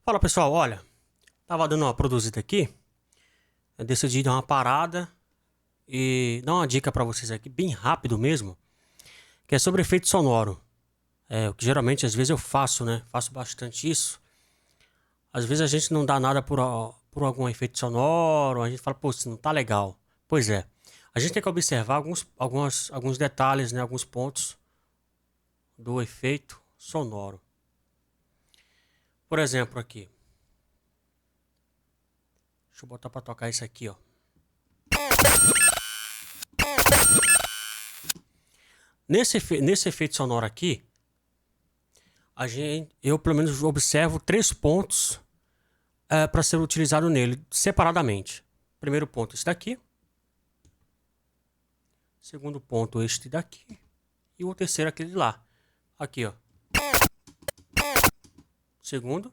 Fala pessoal, olha, tava dando uma produzida aqui, eu decidi dar uma parada e dar uma dica pra vocês aqui, bem rápido mesmo, que é sobre efeito sonoro. O que geralmente às vezes eu faço, né? Faço bastante isso. Às vezes a gente não dá nada por algum efeito sonoro, a gente fala, pô, isso não tá legal. Pois é, a gente tem que observar alguns detalhes, né? Alguns pontos do efeito sonoro. Por exemplo, aqui. Deixa eu botar pra tocar isso aqui, ó. Nesse efeito sonoro aqui, eu pelo menos observo 3 pontos para ser utilizado nele separadamente. Primeiro ponto, esse daqui. Segundo ponto, este daqui. E o terceiro, aquele de lá. Aqui, ó. Segundo.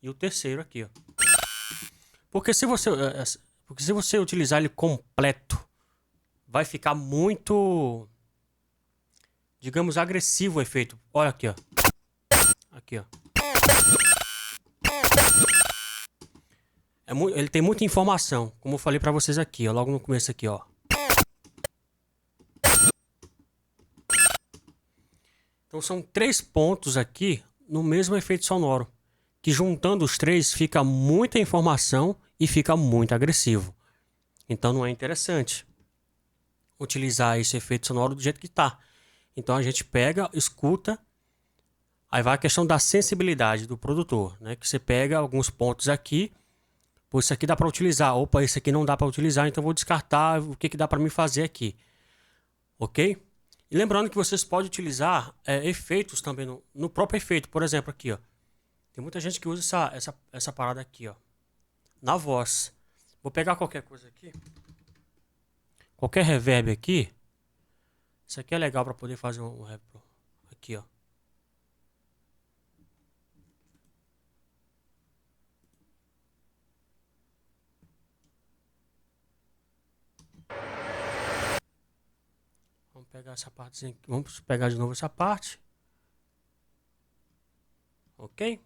E o terceiro aqui, ó. Porque se você utilizar ele completo, vai ficar muito, digamos, agressivo o efeito. Olha aqui, ó. Aqui, ó. Ele tem muita informação, como eu falei pra vocês aqui, ó, logo no começo aqui, ó. Então são 3 pontos aqui no mesmo efeito sonoro, que juntando os 3 fica muita informação e fica muito agressivo. Então não é interessante utilizar esse efeito sonoro do jeito que tá. Então a gente pega, escuta, aí vai a questão da sensibilidade do produtor, né? Que você pega alguns pontos aqui, pô, isso aqui dá para utilizar, opa, esse aqui não dá para utilizar, então vou descartar o que dá para me fazer aqui, ok? E lembrando que vocês podem utilizar efeitos também no próprio efeito, por exemplo, aqui, ó. Tem muita gente que usa essa parada aqui, ó, na voz. Vou pegar qualquer coisa aqui, qualquer reverb aqui. Isso aqui é legal para poder fazer um reverb aqui, ó. Vamos pegar essa partezinha aqui. Vamos pegar de novo essa parte. Ok?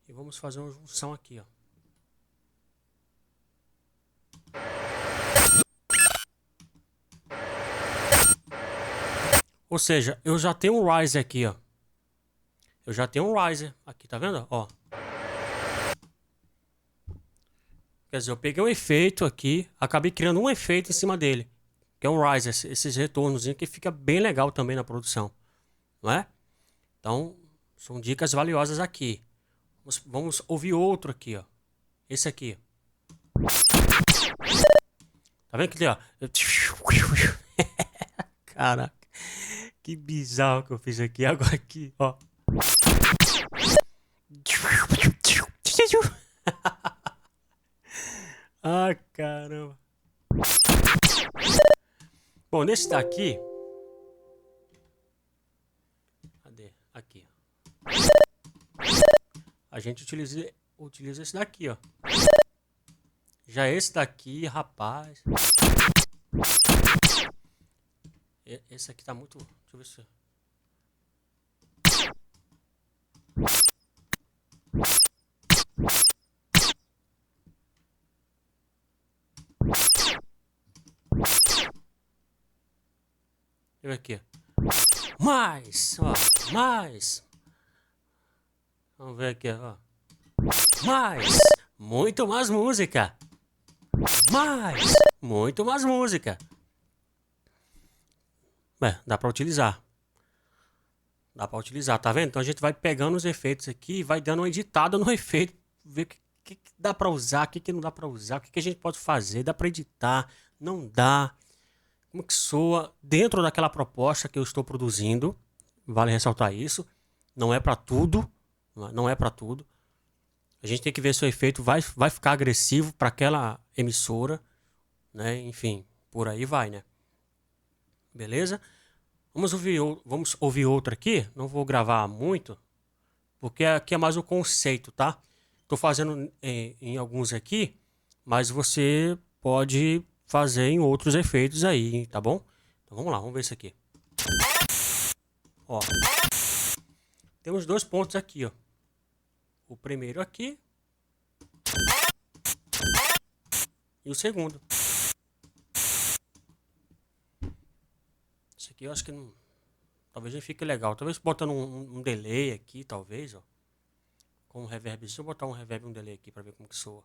E vamos fazer uma junção aqui, ó. Ou seja, eu já tenho um riser aqui, ó. Eu já tenho um riser aqui, tá vendo? Ó. Quer dizer, eu peguei um efeito aqui, acabei criando um efeito em cima dele, que é um riser, esses retornos que fica bem legal também na produção, não é? Então, são dicas valiosas aqui. Vamos ouvir outro aqui, ó. Esse aqui. Tá vendo que tem, ó? Caraca, que bizarro que eu fiz aqui. Agora aqui, ó. Ah, caramba. Bom, nesse daqui. Cadê? Aqui. A gente utiliza esse daqui, ó. Já esse daqui, rapaz. Esse aqui tá muito. Deixa eu ver se. Deixa eu ver aqui. Mais! Ó, mais! Vamos ver aqui, ó. Mais! Muito mais música! Mais! Muito mais música! Dá pra utilizar. Dá pra utilizar, tá vendo? Então a gente vai pegando os efeitos aqui e vai dando uma editada no efeito. Ver o que dá pra usar, o que não dá pra usar, o que a gente pode fazer. Dá pra editar, não dá. Como que soa dentro daquela proposta que eu estou produzindo. Vale ressaltar isso. Não é pra tudo. Não é pra tudo. A gente tem que ver se o efeito vai ficar agressivo para aquela emissora, né? Enfim, por aí vai, né? Beleza? Vamos ouvir outro aqui. Não vou gravar muito, porque aqui é mais um conceito, tá? Tô fazendo em alguns aqui, mas você pode fazer em outros efeitos aí, tá bom? Então vamos lá, vamos ver isso aqui. Ó. Temos 2 pontos aqui, ó. o primeiro aqui e o segundo. Esse aqui eu acho que não... Talvez não fique legal. Talvez botando um delay aqui, talvez, ó. Com um reverb. Deixa eu botar um reverb e um delay aqui pra ver como que soa.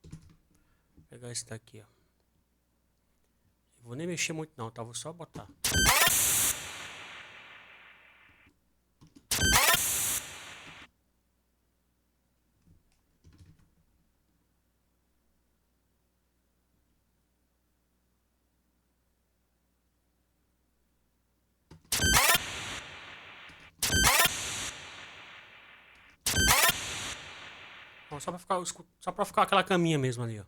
Vou pegar esse daqui, ó. Vou nem mexer muito não, tá? Vou só botar. Bom, só pra ficar aquela caminha mesmo ali, ó.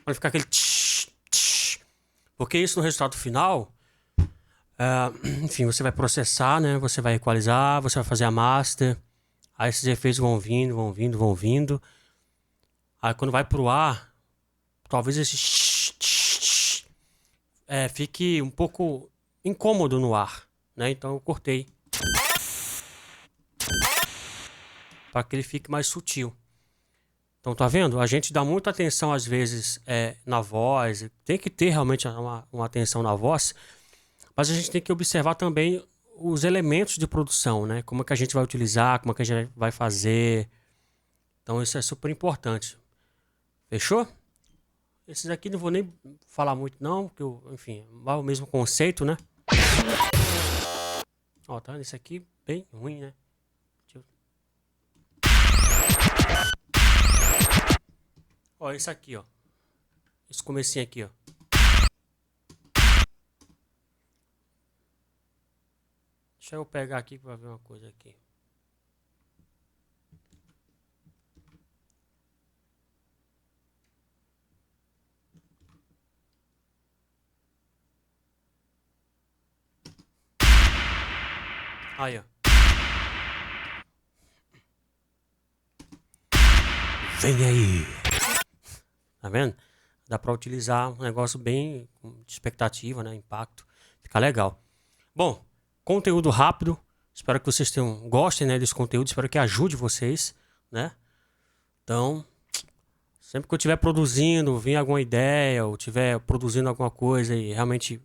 Vai ficar aquele tsh, tsh. Porque isso no resultado final, enfim, você vai processar, né? Você vai equalizar, você vai fazer a master. Aí esses efeitos vão vindo, vão vindo, vão vindo. Aí quando vai pro ar, talvez esse tsh, tsh, tsh, fique um pouco incômodo no ar, né? Então eu cortei para que ele fique mais sutil. Então tá vendo? A gente dá muita atenção às vezes na voz, tem que ter realmente uma atenção na voz, mas a gente tem que observar também os elementos de produção, né? Como é que a gente vai utilizar, como é que a gente vai fazer. Então isso é super importante. Fechou? Esses aqui não vou nem falar muito não, porque enfim, vai o mesmo conceito, né? Ó, tá? Esse aqui bem ruim, né? Ó, esse aqui, ó. Esse comecinho aqui, ó. Deixa eu pegar aqui pra ver uma coisa aqui. Aí, ó. Vem aí. Tá vendo? Dá pra utilizar um negócio bem de expectativa, né? Impacto. Fica legal. Bom, conteúdo rápido. Espero que vocês gostem, né, desse conteúdo. Espero que ajude vocês, né? Então, sempre que eu estiver produzindo, vir alguma ideia, ou estiver produzindo alguma coisa e realmente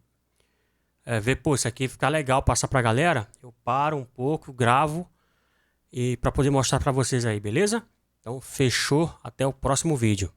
ver, pô, isso aqui fica legal, passar pra galera, eu paro um pouco, gravo e para poder mostrar pra vocês aí, beleza? Então, fechou. Até o próximo vídeo.